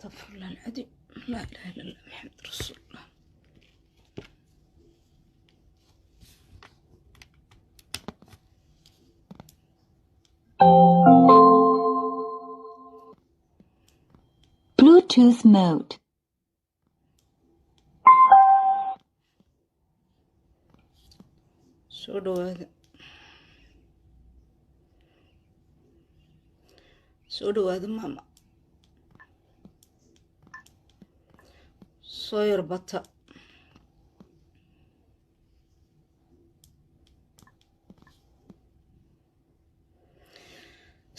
استغفر الله العظيم. لا إله إلا الله محمد رسول الله. Bluetooth mode. soo dhawaada mama soo yar bata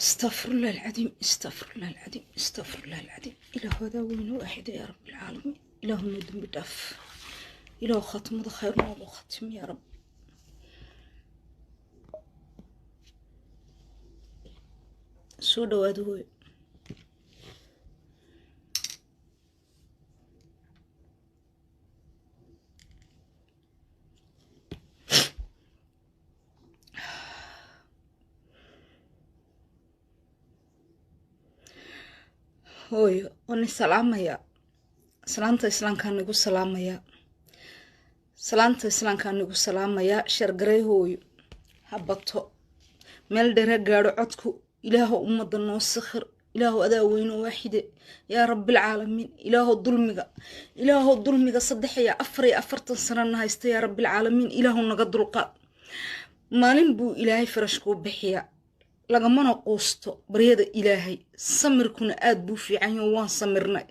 استغفر الله العظيم استغفر الله العظيم استغفر الله العظيم. إله هذا وين واحد يا رب العالمين. إلهنا ذنب دف إله ختم خير ما ختم يا رب. soo dhawaada hooy hooyo waan salaamaya salaanta islaamka nagu salaamaya salaanta islaamka nagu salaamaya shargaray hooyo habato meel dheer gaadho codku ilaahu ummadda noo sakhir ilaahu adaa weyn waaxide yaa rabbil caalamiin ilaahu dulmiga 3 sano haysta yaa rabbil caalamiin ilaahu naga dulqaad maalin buu ilaahay farashku bixiya lagamana quusto baryada ilaahay samirkuna aad buu fiican yahay waan samirnay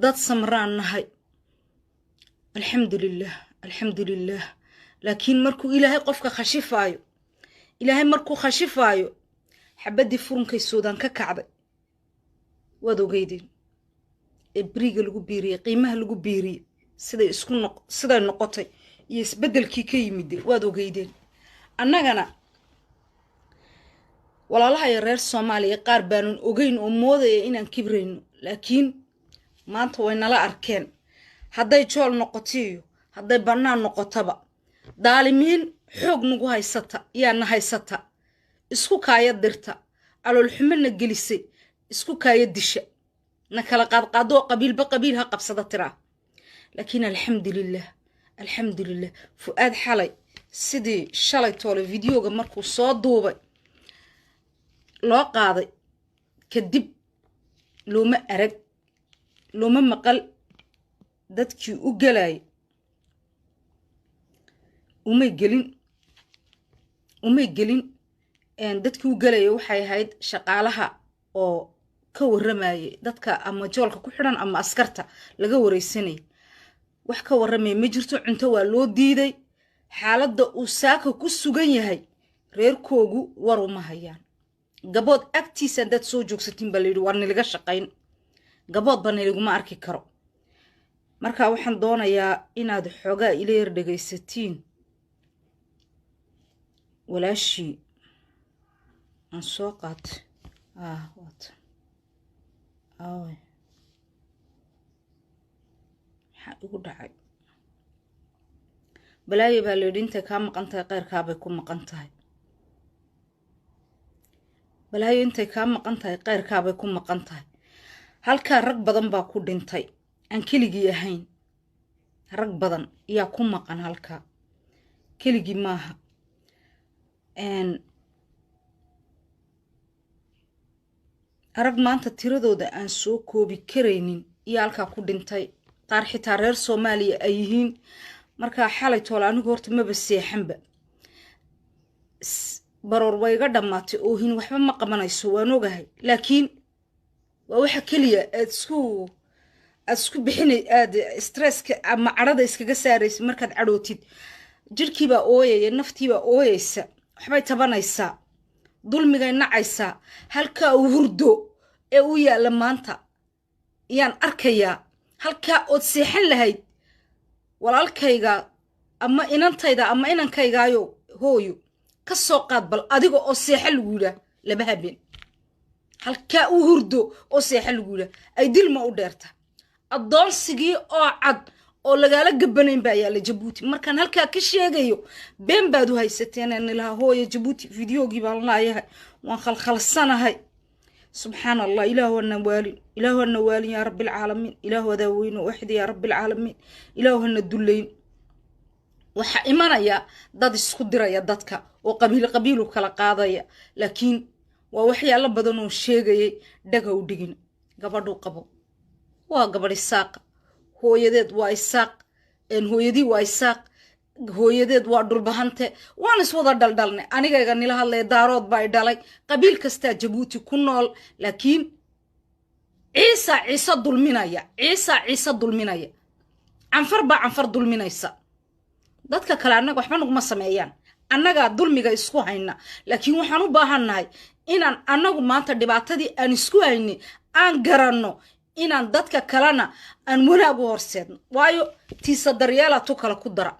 dad samraan nahay alxamdulillaah laakiin markuu ilaahay qofka khashifaayo xabadii furunkay Suudaan ka kacday waad ogeydeen ee bariga lagu biiriyay qiimaha lagu biiriyay siday noqotay iyo isbedelkii ka yimid waad ogeydeen annagana walaalaha reer Soomaaliya qaar baan ogeyn oo moodaya inaan kibreyno laakiin maanta way nala arkeen hadday jool noqotiyo hadday banaan noqotaba daalimiin xoog nagu haysata isku kaaya dirta alool xumana gelisay isku kaaya disha na kala qaadqaado qabiilba qabiil ha qabsada tira laakiin alxamdulillah fuaad xalay sidii shalay toole videoga markuu soo duubay loo qaaday kadib looma maqal dadkii u galay umay gelin dadkii u galay waxay ahayd shaqaalaha oo ka waramayay dadka ama joolka ku xiran ama askarta laga wareysanay wax ka waramay ma jirto cunto waa loo diiday xaaladda uu saaka ku sugan yahay reerkoogu war uma hayaan gabood agtiisa dad soo joogsatiin baa leeyahay war nilaga shaqayn gabood baan nilaguma arki karo marka waxaan doonayaa inaad xogaa ila yar dhageysatiin walaashii aan soo qaat what maxaa igu dhacay balaayo baa leeyahay intay kaa maqan tahay qayrkaabay ku maqan tahay balaayo intay kaa maqan tahay qayrkaabay ku maqan tahay halkaa rag badan baa ku dhintay aan keligii ahayn rag badan ayaa ku maqan halkaa keligii maaha arag maanta tiradooda aan soo koobi karaynin iyo halkaa ku dhintay qaar xitaa reer Soomaaliya ay yihiin markaa xalay toole anigu horta maba seexanba baroor way iga dhamaatay oo hin waxba ma qabanayso waan ogahay laakiin waa waxa kaliya aad isku bixinay aad stresska ama carada iskaga saaraysa markaad cadootid jirkiiba ooyaya naftiiba ooyaysa waxbay tabanaysaa dulmiga nacaysa halka uu hurdo ee uu yaala maanta yaan arkayaa halka oo seexan lahayd walaalkayga ama inantayda ama inankaygayo hooyo ka soo qaad bal adiga oo seexan lagu yiraahdo laba habeen halka uu hurdo oo seexan lagu yiraahdo ay dilma u dheerta adoonsigii oo cad oo lagala gabanayn baa yaala Jabuuti markaan halka ka sheegayo been baad u haysateen in la hooyo Jabuuti videogi baan laayahay waan khalkhalsanahay سبحان الله. إله النوالي، إله النوالي يا رب العالمين، إله ذوين واحد يا رب العالمين، إله الندلين. waxa imanaya dad isku diraya dadka oo qabiil kala qaadaya laakiin waa waxyaalo badan oo sheegayay dhagow dhigin gabadhu qabo waa gabadh isaaq hooyadeed waa isaaq hooyadii waa isaaq hooyadeed waa dhulbahante waan iswada dhaldhalnay anigayga nila hadlay daarood baa dhalay qabiil kasta Jabuuti ku nool laakiin ciisa dulminaya anfar dulminaysa dadka kale annaga waxba naguma sameeyaan annaga dulmiga isku hayna laakiin waxaan u baahanahay inaan annagu maanta dhibaatadii aan isku hayni aan garanno inaan dadka kalena aan wanaag u horseedno waayo tiisa daryeela tu kala ku dara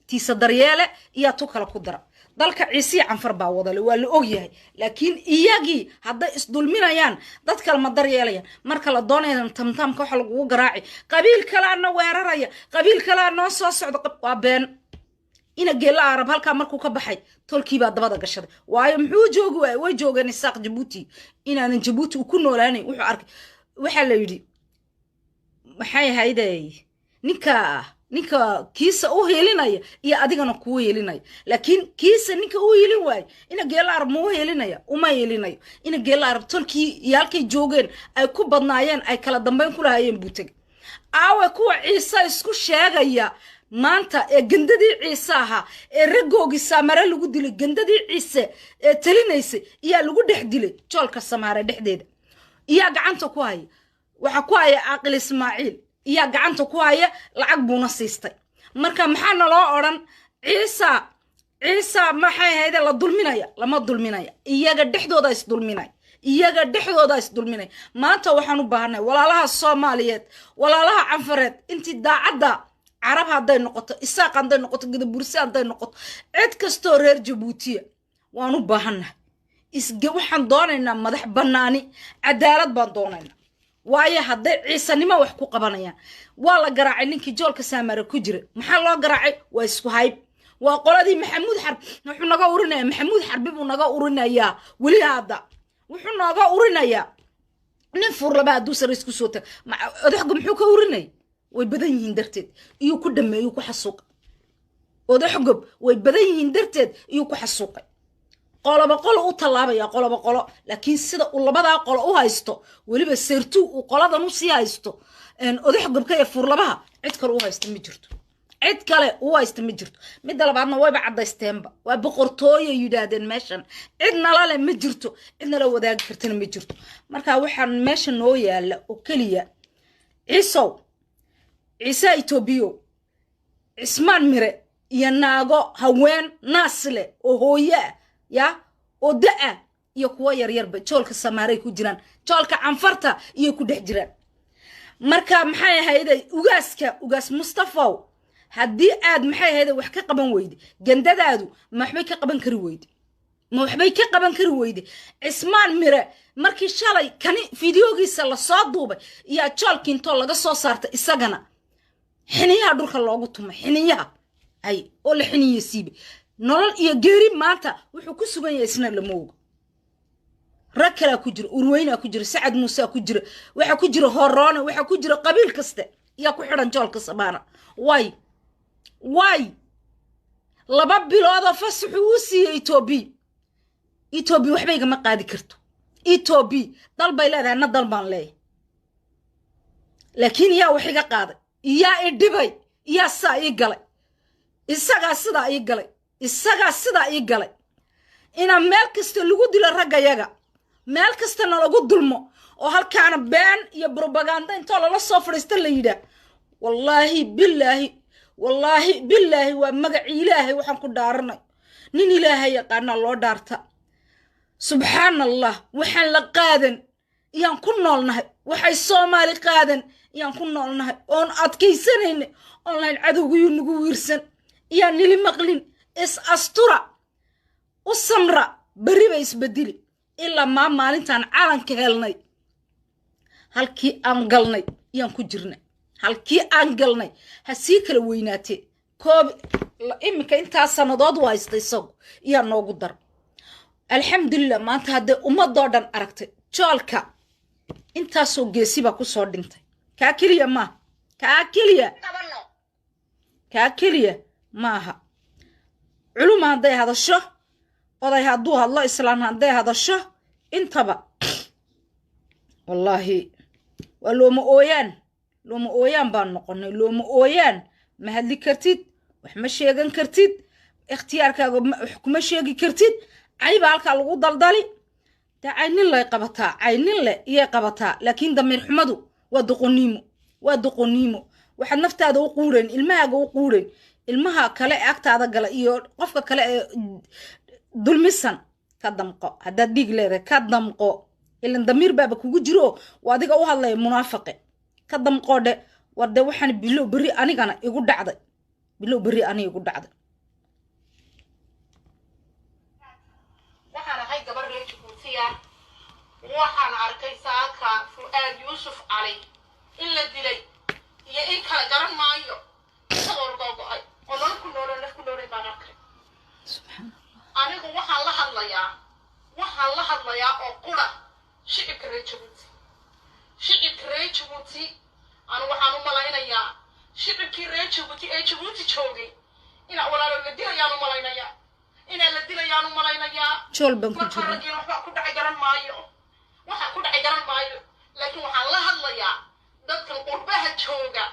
tiisa daryeele iyo tu kala ku dara dalka ciisi anfar baa wadale waa la og yahay laakiin iyagii hadda is dulminayaan dad kale ma daryeelayaan marka la doonayo tamtamka waxa lagu garaaci qabiil kale ana weeraraya qabiil kale noo soo socdo waa been ina geela arab halka markuu ka baxay tolkii baa dabada gashaday waayo muxuu joogi way joogeen isaaq Jabuuti inaan Jabuuti ku noolaanay wuxuu arkay waxa la yiri maxay hayday ninka kiisa u heelinaya iyo adigana ku heelinaya laakiin kiisa ninka u heelin waay ina geela arab muu heelinaya uma heelinayo ina geela arab tolkii iyo halkay joogeen ay ku badnaayeen ay kala dambeyn ku lahaayeen buutag aawe kuwa ciisa isku sheegaya maanta ee gandadii ciisa aha ee ragoogi Samaare lagu dilay gandadii ciise ee talinaysay iyo lagu dhex dilay joolka Samaare dhexdeeda iyo gacanta ku hay waxa ku hay aqal Ismaaciil iyo gacanta ku hay lacag buuna siistay marka maxaa naloo oran ciisa maxay hayda la dulminaya lama dulminaya iyaga dhexdooda is dulminay maanta waxaan u baahanay walaalaha Soomaaliyeed walaalaha Canfareed intii daacada عرب هذا النقطة إساق هذا النقطة كده برسي هذا النقطة عد كستورير جبوتية وانو باهنا إسجوحن دوننا مدح بناني عدالة بندوننا وايا هذا عيسى نما وحكو قبنايا والله قراعي لينك جول كسامر كجري محل الله قراعي واسكو هايب وقولدي محمود حرب نحن نجا ورنا محمود حرب ونجا ورنا يا ولي هذا وحنا نجا ورنا يا نفور لبعض دوسر يسكو صوته مع أدحكم حكوا ورنا ويبدأ يندرتد يكدم يكو حسوق وده حجب ويبدأ يندرتد يكو حسوق قال بقول أطلع يا قال بقول لكن سيدا والله بدأ قال هايستو ولي بسيرتو وقال ده نص هايستو إن وده حجب كي يفور لبها عد كله هايست مجرد عد كله هايست مجرد مدة لبعضنا ويبعد يستنبا وبقرطوية يدادن ماشن عدنا لا مجرتو عدنا لو ده كرتنا مجرتو مركا وحن ماشن نويا لا وكليا عيسى إثيوبيو اسمان ميري يناغو هوين ناسله وهويا يا ودأ يكوا يريرب جولك سماري كو جيران جولك عنفرتا يكو دخ جيران marka maxay hayday ugaas Mustafa hadii aad maxay hayday wax ka qaban weydi gandadaadu ma waxbay ka qaban kari weydi ismaan mire markii shalay kani fiidiyogiisa la soo duubay iyo joolkinto laga soo saartay isagana xiniyaha dhulka loogu tumay xiniyaha ay oo la xiniye siibe nolol iyo geeri maanta wuxuu ku sugan yahay isna lamooga rakala ku jiro urweyna ku jiro Saad Muuse ku jiro waxa ku jiro Horoona waxa ku jiro qabiil kasta iyo ku xiran joolka Sabaana way laba bilood oo fasax uu siiyay Ethiopia waxbay ma qaadi karto Ethiopia dal bay leedahay na dal baan leeyahay laakiin yaa wax iga qaaday yaa idibay yaa saa ii galay isaga sida ii galay ina meel kasta lagu dilo ragayaga meel kasta lagu dulmo oo halkaana been iyo propaganda inta la soo fariista la yiraahdo wallahi billahi wa magac ilaahay waxaan ku dhaaranay nin ilaahay yaqaan loo dhaarta subhanallah waxaan la qaadan iyaan ku noolnahay waxay Soomaali qaadan iyaan ku noolnahay oon adkaysanayna online cadowgu nagu wiirsan iyaan nili maqlin is astura u samra bari bay isbedeli ila ma maalintan calanka helnay halkii aan galnay iyaan ku jirnay halkii aan galnay ha sii kala weynaatee koob imika inta sanadood waystay isagu iyaan noogu dar alxamdulillah maanta hadda ummadoo dhan aragtay joolka intaasoo geesi baa ku soo dhintay kaa keliya maaha kaa keliya maaha culuma hadday hadasho oday hadduu hadlo islaan hadday hadasho intaba wallaahi waa looma ooyaan baan noqonay looma ooyaan ma hadli kartid wax ma sheegan kartid ikhtiyaarkaaga wax kuma sheegi kartid cayba halkaa lagu daldali dee caynin lay qabataa caynin le iyay qabataa laakiin damiir xumadu waa doqoniimo waxaad naftaada u quureen ilmahaaga u quureen ilmaha kale ee agtaada gala iyo qofka kale ee dulmisan ka damqo haddaad dhiig leedahay ka damqo ilan damiir baaba kugu jiro waa adiga u hadlaya munaafaqe ka damqoo dhe war dee waxaan bilow berri anigana igu dhacday waxaan ahay gabar reer Jabuutiya waxaan arkay saaka Fuaad Yuusuf Cali in la dilay iyo in kala garan maayo isagoo go'ay oo nolol ku noolay baan arkay anigu waxaan la hadlayaa oo qura shicibka reer Jabuuti anu waxaan u malaynayaa shicibkii reer Jabuuti ee Jabuuti joogay ina walaalo la dilayaan u malaynayaa jool baan ku jira waxa ku dhacay garan maayo laakiin waxaan la hadlayaa dadkan qurbaha jooga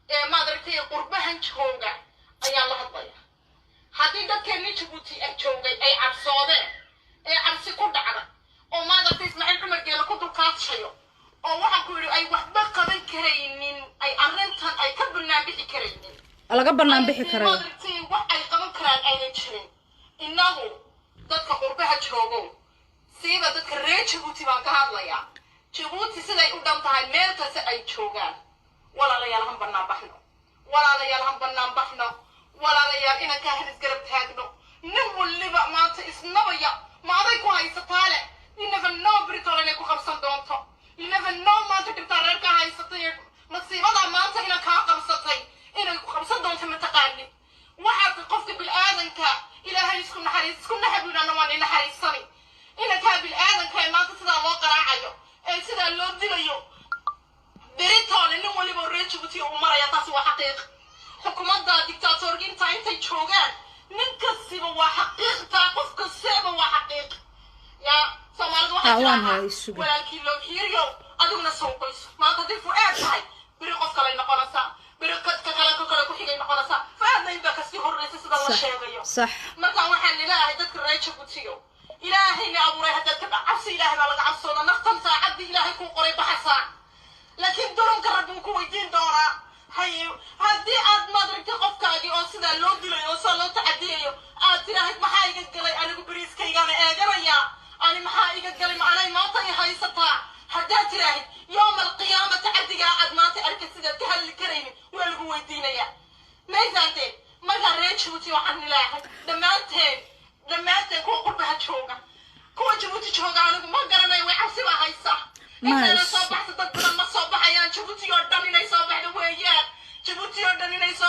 ee maadartay qurbahan jooga ayaa la hadlayaa haddii dadkeenii Jabuuti ay joogay ay cabsoodeen ee cabsi ku dhacday oo maadartay Ismaaciil Cumar Geela ku dulkaadshayo oo waxaan ku yidhi ay waxba qaban karaynin ay arrintan ay ka bannaan bixi karaynin laga bannaan bixi karayo maadartay wax ay qaban karaan ayna jirin innagu dadka qurbaha joogo siiba dadka reer Jabuuti baan ka hadlayaa Jabuuti siday u dhan tahay meel kasta ay joogaan walaalayaal han bannaan baxno walaalayaal inaan ka halis garab taagno nin waliba maanta isnabaya ma aday ku haysataa leh you never know Britol inay ku qabsan doonto you never know maanta dhibtaa reerka haysatay masiibada maanta inay kaa qabsatay inay ku qabsan doonto mataqaani waxaad qofka bilaadanka ilaahay isku naxariisana waan naxariisani inaka bilaadanka maanta sidaa loo qaraacayo ee sidaa loo dilayo Britol nin waliba reer Jabuuti uu maraya taas waa xaqiiq xukuumadda dictatorginta intay joogaan nin kasiba waa xaqiiqta qof kastaba waa xaqiiq ya Soomaalidu waxa jiraan walaalkii loo hiiriyo adiguna soo qoyso maanta dib Fuaad tahay biri qof kale noqonaysa biri kale ku xigay noqonaysa Fuaadna inta kasii horreysay sida la sheegayo صح marka waxaan ilaahay dadka reer Jabuutiyo ilaahayna abuuray hadda ka cabsi ilaahay baa laga cabsooda naftan saacadii ilaahay ku qoray baxasa laakiin duranka rabbu ku weydiin doonaa haddii aad madarka qofkaagii oo sidaa loo dilay oo soo loo tacadiyayo aad tiraahid maxaa iga galay anigu bariiskaygana eeganaya ani maxaa iga galay ma anay maanta i haysataa haddaad tiraahid yoom alqiyaama tacadigaa aad maanta arka sidaad ka hadli karaynin waa lagu weydiinaya maysaanteen markaa reer Jabuuti waxaan ilaahay dhammaanteen kuwa qurbaha jooga kuwa Jabuuti jooga anigu ma garanayo way cabsi baa haysa intaana soo baxsa dad badan ma soo baxayaan Jabuuti oo dhan inay soo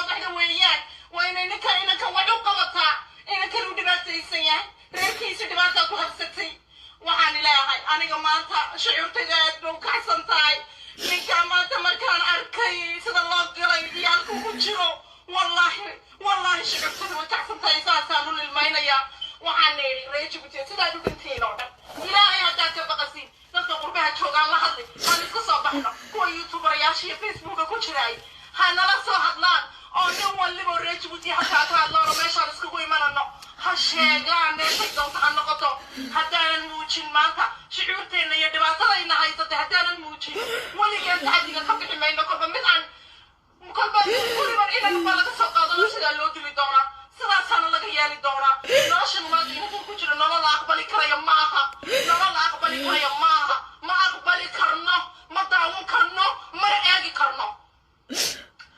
baxdo weeyaan waa inay ninka wax u qabataa inankan u dhibaataysan yahay reerkiisa dhibaata ku habsatay waxaan ilaahay aniga maanta shucuurtayda aad bay u kacsan tahay ninka maanta markaan arkay sida loo galay iyo halkuu ku jiro والله شكرت له وتحسنت أساسا من الماينيا وعني ريج بتيجي لا دكتين أودا إلى أي هذا كبقسين نتقول بها شوغان لحظة أنا كسر بحنا كل يوتيوبر ياشي فيسبوك كل شيء هانا لا صاحبنا أو نوع اللي بريج بتيجي حتى الله رميش على سكوي مننا هالشيءان نتقدم عن نقطة حتى الموجين مانتا شعورتين يدباسا إن هاي حتى الموجين واللي يتحدي كفك ما ينقل بمثل مكالبات كل من إلى نقالة سقاطة نشيد اللو دلي دونا سلا سانا لك يالي دونا ناشن ما دينكم كجر نلا أقبلي كريا معها ما أقبلي كرنا ما دعون كرنا ما رأيي كرنا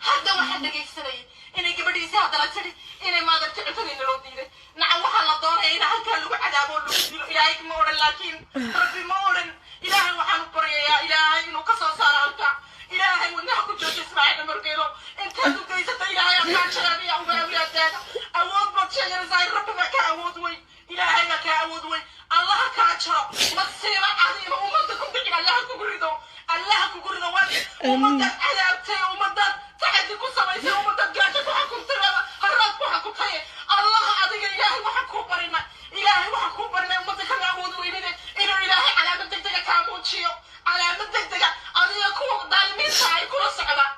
هذا واحد دقيق سنة إني كبدي سي هذا لسري إني ما درت عتني نلو دينه نعم وحنا دونا إني هالكلو عذاب ولو دينه إلهي مورن لكن ربي مورن إلهي وحنا بريا إلهي إنه كسر صار هالكا إلهي ونحكو جوش إسماعيل مرقيلو إنت هدو قيسة إلهي أبقى شرابي أو غير أدانا أود بطشجر زي ربما كأود وي إلهي كأود وي الله كأجرى مصيرا عظيمة ومدك ummadda cadaabtay ummadda tacadi ku samaysay ummadda gaajo ku xukuntay haraad ku xukuntay allaha adiga ilaahay waxa ku barina ilaahay waxa ku barina ummadda kaga awood weynide inuu ilaahay calaamad degdega kaa muujiyo calaamad degdega adiga kuwa daalimiinta ay kula socdaan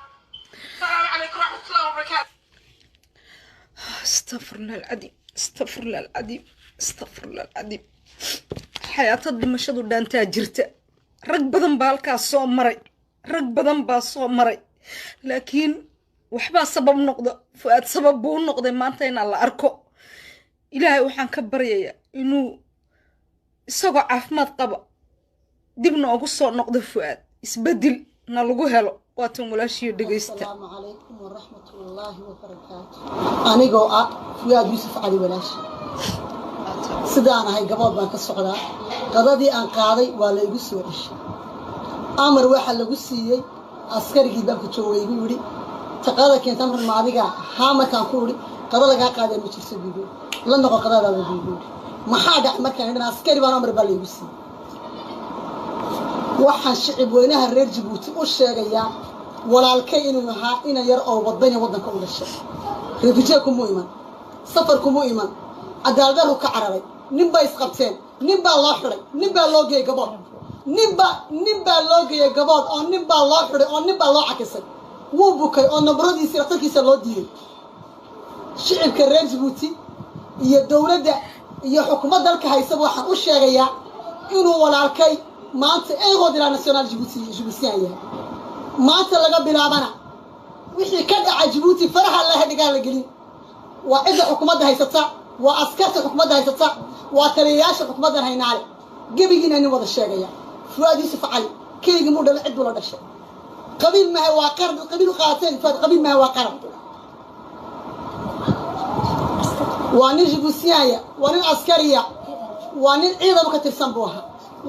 السلام عليكم ورحمة الله وبركاته استغفر الله العظيم استغفر الله العظيم استغفر الله العظيم حياة دمشق دانتا جرتا رق بدن بالكا سو مري رق بدن با سو مري لكن وحبا سبب نقطة فؤاد سبب بو نقطة ما انتين الله أركو إلهي وحان كبريا إنو إساقو عافمات قبا دبنا أقصو نقطة فؤاد إسبدل نالغو هلو واتم ولا شيء دقيستا. السلام عليكم ورحمة الله وبركاته. أنا جوا فؤاد يوسف علي ولاش. سدانا هاي قبض بانك الصقرة قضادي أن قاضي ولا يقصوش. أمر واحد لقصيه عسكري جدا كتشوي بيوري تقاضى كان تمر المعركة هام كان كوري قضى لقى قاضي مشيس بيقول لن نقول قضى هذا بيقول ما حدا أمر كان عندنا عسكري وانا أمر بالي يقصي. waxaan shicib weynaha reer Djibouti u sheegaya walaalkay inuu ahaa ina yar oo wadanka u dhashay refujiye ku muhiim safar ku muhiim cadaalad ka cararay nin bay isqabteen nin baa loo xiray nin baa loo geeyay gabood nin baa loo geeyay gabood oo nin baa loo xiray oo nin baa loo xakisay wuu bukay oo nabradiisa dhaqankiisa loo diiday shicibka reer Djibouti iyo dawladda iyo xukuumadda dalka haysa waxaan u sheegaya inuu walaalkay maanta ay qodila national Djibouti ayaa maanta laga bilaabana wixii ka dhacay Djibouti faraha la hadigaa la gelin waa cid xukuumadda haysata waa askarta xukuumadda haysata waa taliyayaasha xukuumadda haynaale gabigiina in wada sheegaya Fuad Yusuf Ali keegi muu dhalay cid wala dhashay qabiil ma waa qarad qabiil qaateen fad qabiil ma waa qarad waa nin Djibouti ayaa waa nin askariya waa nin ciidan ka tirsan booha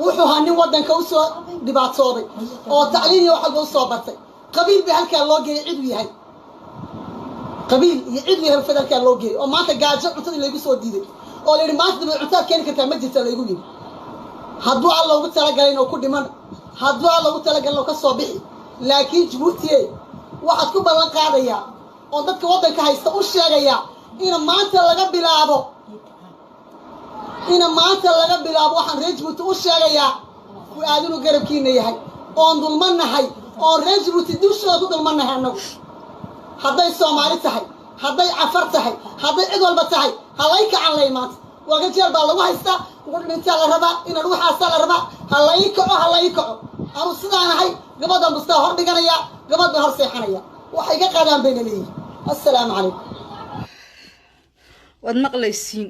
wuxuu hanin wadanka u soo dhibaatooday oo tacliin iyo waxa uu soo bartay qabiil bi halka loo geeyay cid yahay qabiil iyo cid yahay fadalka loo geeyay oo maanta gaajo cuntada lagu soo diiday oo leeyahay maanta dib cuntada keen kartaa ma jirta lagu yiri hadduu alla ugu talagalay inuu ku dhiman hadduu alla ugu talagalay ka soo bixi laakiin Djibouti waxaad ku ballan qaadaya oo dadka wadanka haysta u sheegaya in maanta laga bilaabo waxaan reer Djibouti u sheegayaa Fuad inuu garabkiina yahay oo dulmanahay oo reer Djibouti dushooda dulmanahay anagu hadday Soomaali tahay hadday Afar tahay hadday cid walba tahay halayka aan leeymaad waga jeel baa lagu haystaa inta la raba in ruuxaas la raba halayka aanu sidaanahay gabadhan busta hor dhiganaya gabadhan hor seexanaya waxay ka qaadaan been leeyahay assalaamu calaykum wad maqlaysiin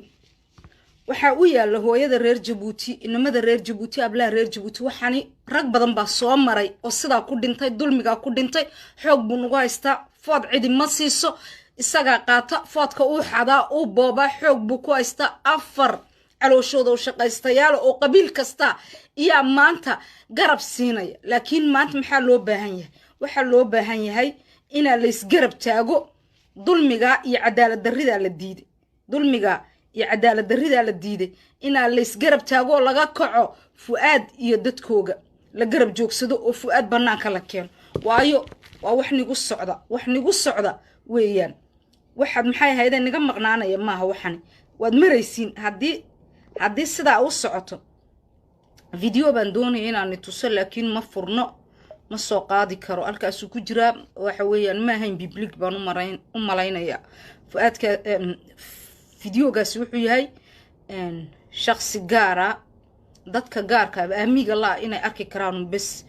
waxa uu yaalo hooyada reer Djibouti inamada reer Djibouti abla reer Djibouti waxani rag badan baa soo maray oo sida ku dhintay dulmiga ku dhintay xoog buu nagu haystaa food cidi ma siiso isaga qaata foodka uu xadaa uu booba xoog buu ku haystaa afar calooshooda oo shaqaystayaal oo qabiil kasta iyo maanta garab siinaya laakiin maanta maxaa loo baahan yahay waxa loo baahan yahay in la isgarab taago dulmiga iyo cadaalad darrida la diiday dulmiga iyo cadaalad darrida la diiday in la isgarab taago laga kaco Fuad iyo dadkooga la garab joogsado oo Fuad banaanka la keeno waayo waa wax nigu socda weeyaan waxaad maxay ahaydeen niga maqnaanaya maaha waxani waad maraysiin haddii sidaa u socoto video baan doonaya inaan tuso laakiin ma furno ma soo qaadi karo halkaas ku jira waxa weeyaan ma ahayn public baan u malaynaya Fuadka videogaas wuxuu yahay shakhsi gaara dadka gaarka ah amiga la inay arki karaan bas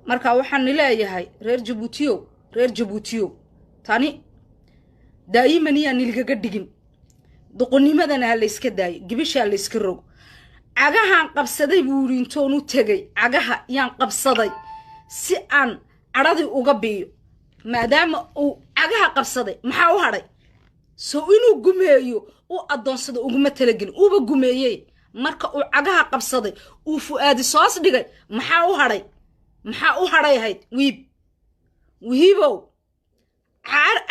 marka waxaan leeyahay reer Djibouti tani daayiman yaa nilgaga dhigin doqonimadana la iska daay gibisha la iska rog cagahan qabsaday buu intoon u tagay cagaha yaan qabsaday si aan aradii uga biyo maadaama uu cagaha qabsaday maxaa u haray soo inuu gumeeyo oo adoonsada uguma talagelin uuba gumeeyay marka uu cagaha qabsaday uu Fuad soos dhigay maxaa u haray hayd wiibow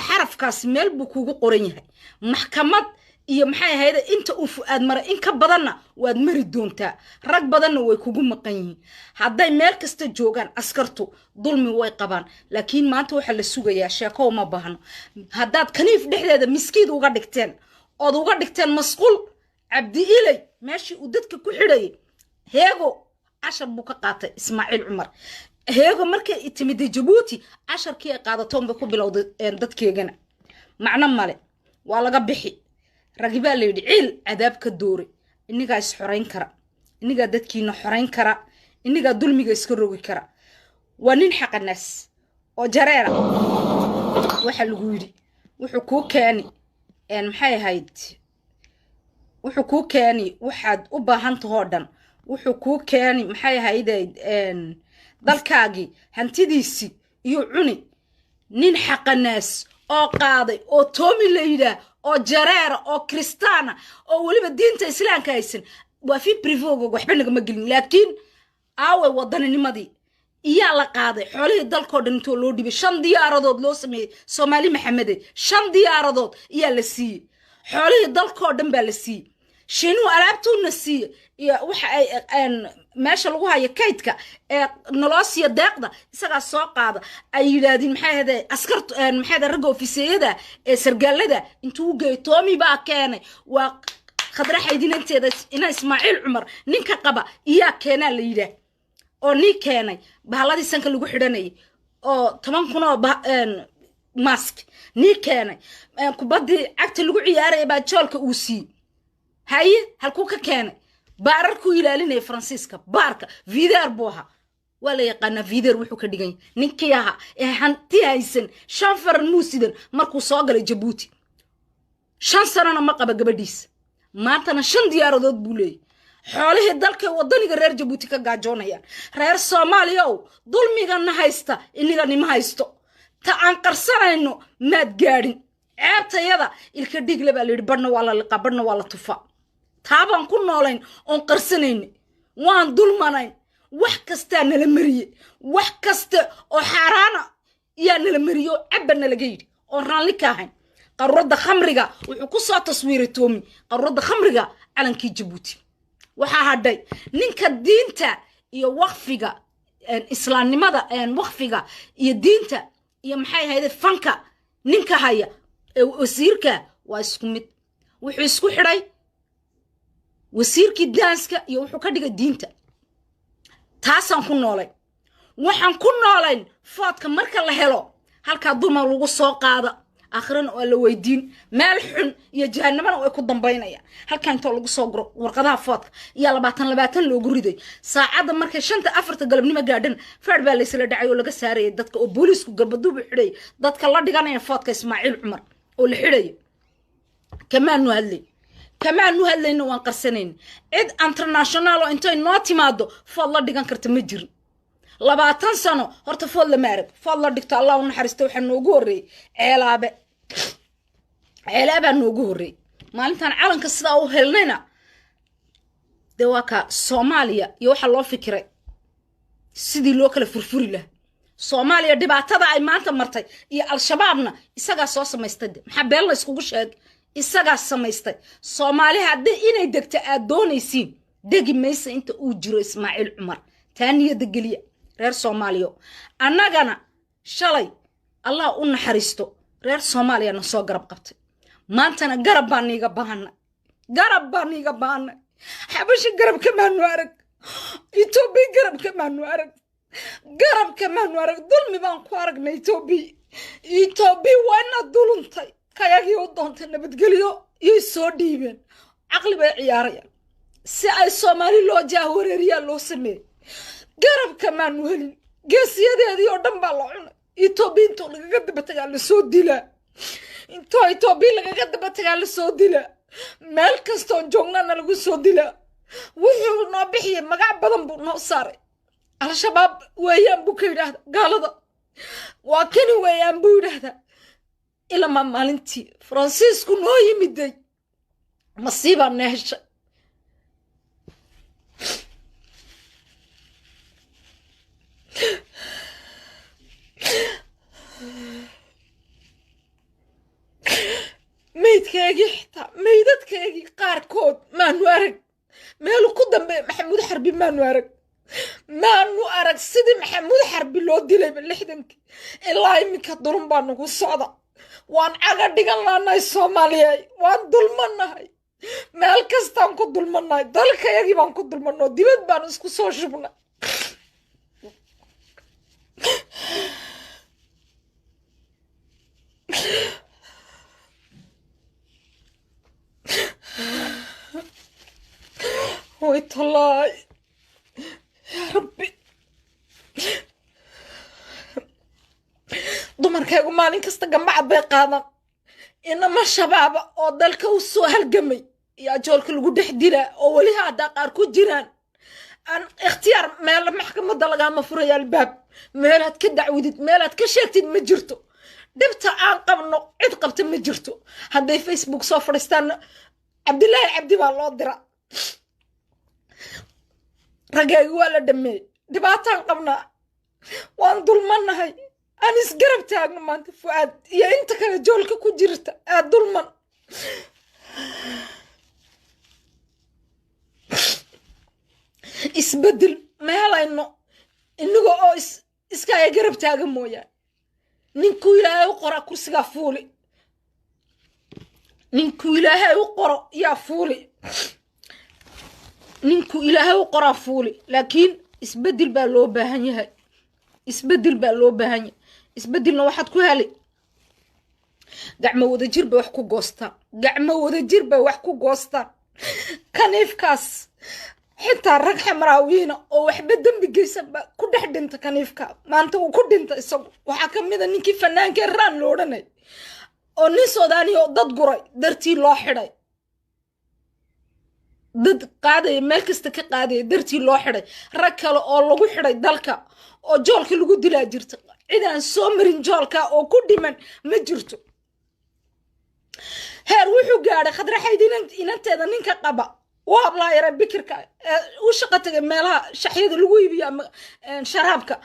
xarafkaas meel buu kugu qoran yahay maxkamad iyo maxay ahayd inta uu Fu'aad maray in ka badanna waad mari doontaa rag badanna way kugu maqan yihiin hadday meel kasta joogaan askartu dulmi way qabaan laakiin maanta waxa la sugayaa sheeko uma baahno haddaad kaniif dhexdeeda miskiid uga dhigteen ood uga dhigteen masquul cabdi ilay meeshii uu dadka ku xidhayay heego cashar buu ka qaatay Ismaaciil Cumar heego markay timid Djibouti casharkii ay qaadatoon bay ku bilowday dadkeegana macna male waa laga bixi ragibaa la yidhi ciil cadaab ka doore inigaa is xorayn kara inigaa dadkiina xorayn kara inigaa dulmiga iska rogi kara waa nin xaqanaas oo jareera waxa lagu yidhi wuxuu kuu keeni maxay ahayd wuxuu kuu keeni waxaad u baahan tahoo dhan wuxuu kuu keeni maxay ahayd dalkaagii hantidiisii iyo cuni nin xaqanaas oo qaaday oo toomi la yidhaah oo jareera oo kristaana oo weliba diinta islaamka haysan waa fi privoga waxba nagama gelin laakiin aawe wadanninimadii iyaa la qaaday xoolihii dalkoo dhan intoo loo dhibay 5 diyaaradood loo sameeyey Soomaali Maxamede 5 diyaaradood iyaa la siiyey xoolihii dalkoo dhan baa la siiyey shiinu alaabtuuna siiyey iyo waxa ay meesha lagu hayo kaydka ee nolosiya deeqda isaga soo qaada ay yiraahdeen maxay ahayd askartu maxay ahayd rag ofiisiyada ee sargaalada intuu geey toomi baa keenay waa khadra xaydinanteeda ina Ismaaciil Cumar ninka qaba iyaa keenaa la yiraahdo oo ni keenay bahaladii sanka lagu xidhanay oo 10 kun oo mask ni keenay kubadii cagta lagu ciyaaray baa joolka uu sii haye halku ka keenay baararku ilaalinay Faransiiska baarka Vider booha wala yaqana Vider wuxuu ka dhigay ninkii aha ee hanti haysan shanfar muusidan markuu soo galay Djibouti 5 sanana ma qaba gabadhiis maantana 5 diyaaradood buu leeyahay xoolihii dalka wadaniga reer Djibouti ka gaajoonayaan reer Soomaaliya oo dulmigana haysta iniga nima haysto ta aan qarsanayno maad gaadhin ceebtayada ilka dhigle baa leeyahay badna waa la liqa badna waa la tufa taaban ku noolayn on qarsanayna waan dulmanayn wax kasta nala mariye wax kasta oo xaraana yaa nala mariyo cabana laga yiri oo raali ka ahayn qarrada khamriga wuxuu ku soo taswiiray toomi qarrada khamriga calankii Djibouti waxa hadhay ninka diinta iyo waqfiga islaamnimada waqfiga iyo diinta iyo maxay ahayd fanka ninka haya wasiirka waa isku mid wuxuu isku xidhay wasiirkii danska iyo wuxuu ka dhigay diinta taasan ku noolay waxaan ku noolayn foodka marka la helo halka dumar lagu soo qaada aakhirana oo la weydiin meel xun iyo jahannamana way ku dambaynayaan halkan inta lagu soo guro warqadaha foodka iyo 20 loogu riday saacada markay 5-4 galabnimo gaadhan fadh baa la isla dhacay oo laga saarayay dadka oo booliisku garbaduub xidhay dadka la dhiganaya foodka Ismaaciil Cumar oo la xidhay كمان نهلين وان قرسنين عد انترناشونال انتو نو تيمادو فالله دغان كرت ما جير 20 سنه horta fool la maarag fool la dhigto Allah u naxariisto waxa noogu horeey ceelaaba noogu horeey maalintan calanka sida uu helnayna dawaka Soomaaliya iyo waxa loo fikiray sidii loo kala furfuri lahaa Soomaaliya dhibaatada ay maanta martay iyo al-shabaabna isaga soo samaystay maxaa beel la iskugu sheeg isaga samaystay Soomaaliya hadii inay degto aad doonaysiin degi maysa inta uu jiro Ismaaciil Cumar taaniyada galiya reer Soomaaliya annagana shalay Allah u naxariisto reer Soomaaliya na soo garab qabtay maantana garab baan iga baahna xabashi garab kama arag Itoobiya garab kama arag dulmi baan ku aragnay Itoobiya waana duluntay kayagii u doontay nabadgeliyo iyo soo dhiibeen aqli bay ciyaarayaan si ay Soomaali loo jahwareeriya loo sameey garab kama helin geesiyadeedii oo dhan baa la cunay Itoobiya inta laga daba la soo dilaa Itoobiya laga daba la soo dilaa meel kasta oo joognana lagu soo dilaa wuxuu noo bixiyay magac badan buu noo saaray al-shabaab weeyaan buu ka yiraahdo gaalada waa kani weeyaan buu yiraahdo ila ma maalintii Francisco noo yimiday masiiba neesha meydkaagii xitaa meydadka maxamuud xarbi maanu arag sidii maxamuud xarbi loo dilay lixdankii ilaa iminka dulun baa nagu socda waan caga dhigan laanahay Soomaaliyeey waan dulmanahay meel kastaan ku dulmanahay dalkayagii baan ku dulmanoo dibad baan isku soo shubnay ويطلع يا ربي dumarkaygu maalin kasta gambacad bay qaadan inama shabaaba oo dalka u soo halgamay iyo ajoolka lagu dhex dilaa oo weli hadda qaar ku jiraan aan ikhtiyaar meel maxkamadda lagama furayo albaab meelaad ka dacwidid meelaad ka sheegtid ma jirto dhibta aan qabno cid qabta ma jirto hadday Facebook soo fadhiistaan cabdilaahi cabdi baa loo dira ragaygu waa la dhameeyey dhibaataan qabnaa waan dulmanahay aan isgarab taagno maanta Fuaad iyo inta kale joolka ku jirta aad dulman isbedel ma helayno inaga oo iska ay garab taagan mooyaan ninkuu ilaahay u qora kursiga fuuli ninkuu ilaahay u qoro yaa fuuli ninkuu ilaahay u qora fuuli laakiin isbedel baa loo baahan yahay isbedel baa loo baahan yahay isbedelna waxaad ku heli gacmo wada jir bay wax ku goostaan gacmo wada jir bay wax ku goostaan kaniifkaas xitaa rag xamraawiina oo waxba dambi geysan ba ku dhex dhinta kaniifka maanta uu ku dhinta isagu waxaa ka mid a ninkii fanaanka raan loo odhanay oo nin Soomaali oo dad guray dartii loo xidhay dad qaaday meel kasta ka qaaday dartii loo xidhay rag kale oo lagu xidhay dalka oo joolka lagu dilaa jirta cidaan soo marin joolka oo ku dhiman ma jirto heer wuxuu gaaray khadraxayd inanteeda ninka qaba waa ablaa yara bikirka u shaqo tagay meelaha shaxyada lagu iibiyo sharaabka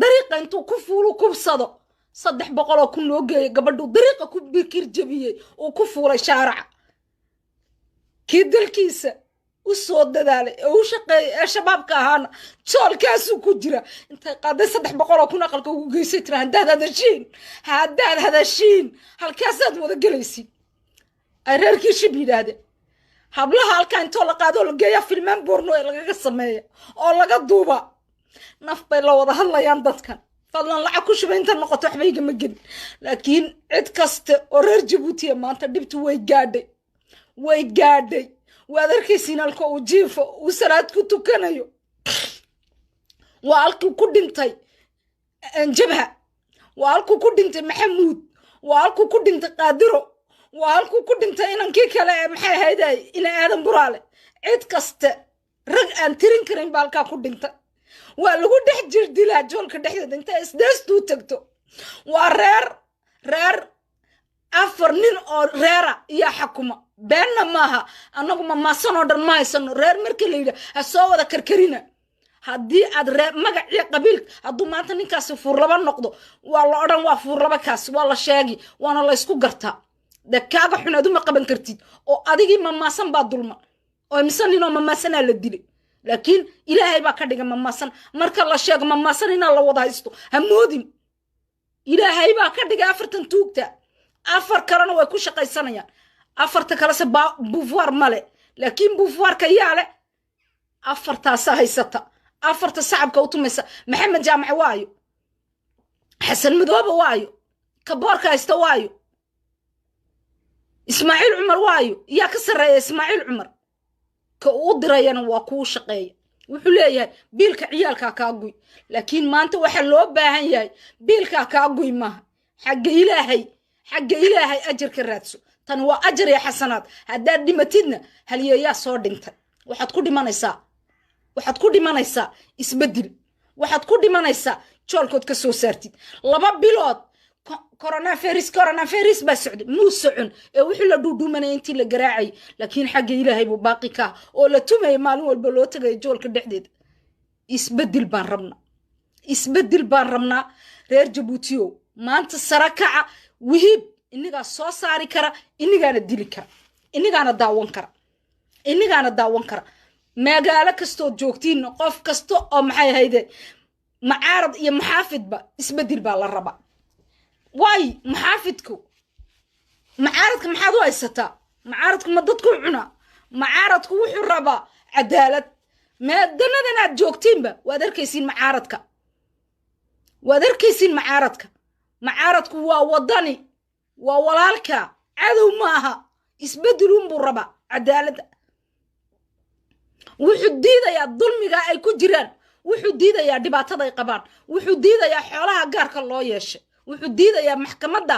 dariiqa intuu ku fuulo kubsado 300 kun loo geeyay gabadhu dariiqa ku bikir jabiyay oo ku fuulay shaaraca kii dalkiisa u soo dadaalay oo u shaqeeyay shabaabka ahaana joolkaasuu ku jira intay qaaday 300 kun aqalka ugu geysay tira haddaad hadashiin halkaasaad wada galaysid ay reerkii shib yidhaahdeen hablaha halkaa intoo la qaado la geeyaa filmaan boorno ee lagaga sameeya oo laga duuba naf bay la wada hadlayaan dadkan fadlan lacag ku shuba inta noqoto waxba igama gelin laakiin cid kasta oo reer Jabuuti maanta dhibtu way gaadhay waad arkaysiin halka uu jiifo uu salaad ku tukanayo waa halkii ku dhintay jabha waa halkii ku dhintay maxamuud waa halkii ku dhintay qaadiro waa halkii ku dhintay inankii kale maxay hayday ina aadan buraale cid kasta rag aan tirin karin baa halkaa ku dhintay waa lagu dhex jir dilaa joolka dhexdeeda inta isdeestuu tagto waa reer afar nin oo reera iyo xukuma beenna maaha annagu ma maasanoo dhan ma haysano reer markii la yidha ha soo wada karkarina haddii aad magaciyo qabiil hadduu maanta ninkaasi fuurlaba noqdo waa la odhan waa fuurlaba kaasi waa la sheegi waana la isku gartaa de kaaga xunaad uma qaban kartid oo adigii mamaasan baa dulman oo mise ninoo mamaasanaa la dilay laakiin ilaahay baa ka dhiga mamaasan marka la sheego mamaasan inaa la wada haysto ha moodin ilaahay baa ka dhiga 4 tuugta 4 kalena way ku shaqaysanayaan 4 kale se pouvoir male laakiin pouvoirka yaale 4 taas haysata 4 sacabka u tumaysa maxamed jaamac waayo xasan madoobe waayo kaboorka haysta waayo ismaaciil cumar waayo yaa ka sareeya ismaaciil cumar ka uu dirayana waa kuu shaqeeya wuxuu leeyahay biilka ciyaalka ka guy laakiin maanta waxa loo baahan yahay biilka ka guy maaha xagga ilaahay ajirka raadso tan waa ajir iyo xasanaad haddaad dhimatidna haliyeeyaa soo dhintay waxaad ku dhimanaysaa isbedel waxaad ku dhimanaysaa joolkood ka soo saartid 2 bilood coronavirus baa socday muu socon ee wuxuu la dhuudhuumanay intii la garaacay laakiin xagga ilaahay buu baaqi ka oo la tumay maalin walba loo tagay joolka dhexdeeda isbedel baan rabnaa reer Jabuutiyo maanta sarakaca wihib inaga soo saari kara inagana dili kara inagana daawan kara magaalo kastoo joogtiin qof kasto oo maxay hayde معارض يا محافظ با اسبدل با للربا واي محافظكو معارضك محادو ايستا معارضك مددكو عنا معارضكو وحو الربا عدالة ما دنا جوجتين با وادركيسين معارضك معارضك ووضني وولالك عدو ماها اسبدلون بالربا عدالة وحو الديدة يا الظلمي اي كجران wuxuu diidayaa dhibaatada ay qabaan wuxuu diidayaa xoolaha gaarka loo yeeshay wuxuu diidayaa maxkamadda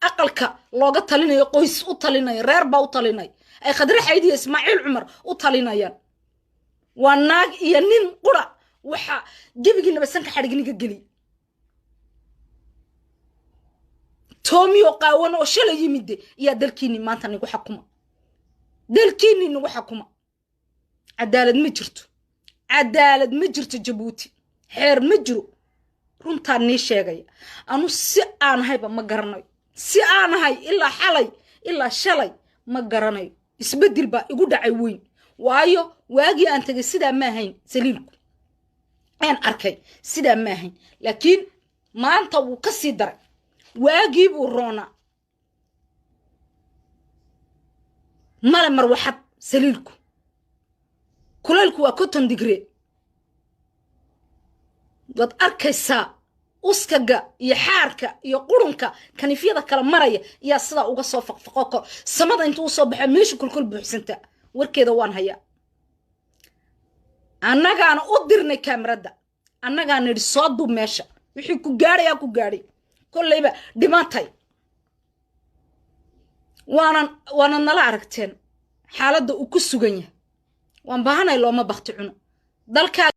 aqalka looga talinayo qoys u talinay reer baa u talinay ay Khadra Xayd iyo Ismaaciil Cumar u talinayaan waa naag iyo nin qura waxa jabigiina basanka xadhigniga gali Tomio qaawan oo shalay yimid iyo dalkiini maanta nigu xukuma cadaalad ma jirto عدالة مجرت جبوتي حير مجرو runtaa nii sheegaya anu si aan hayba ma garanayo si aan hay ilaa xalay ilaa shalay ma garanayo isbedel baa igu dhacay weyn waayo waagi aan tagay sidaa ma ahayn saliilku aan arkay sidaa ma ahayn laakiin maanta wuu ka sii daray waagii buu roona mala marwaxad saliilku kulaylku waa 50 degree dad arkaysaa uskaga iyo xaarka iyo qurunka kanifyada kala maraya iyo sida uga soo faqfaqo samada intuu soo baxay meesha kulkul buuxsanta warkeeda waan hayaa annagaana u dirnay kaamirada annagaana nidhi soo dub meesha wixii ku gaadhay kollayba dhimaatay waana nala aragteen xaaladda uu ku sugan yahay waan baahanay looma baqti cuno dalka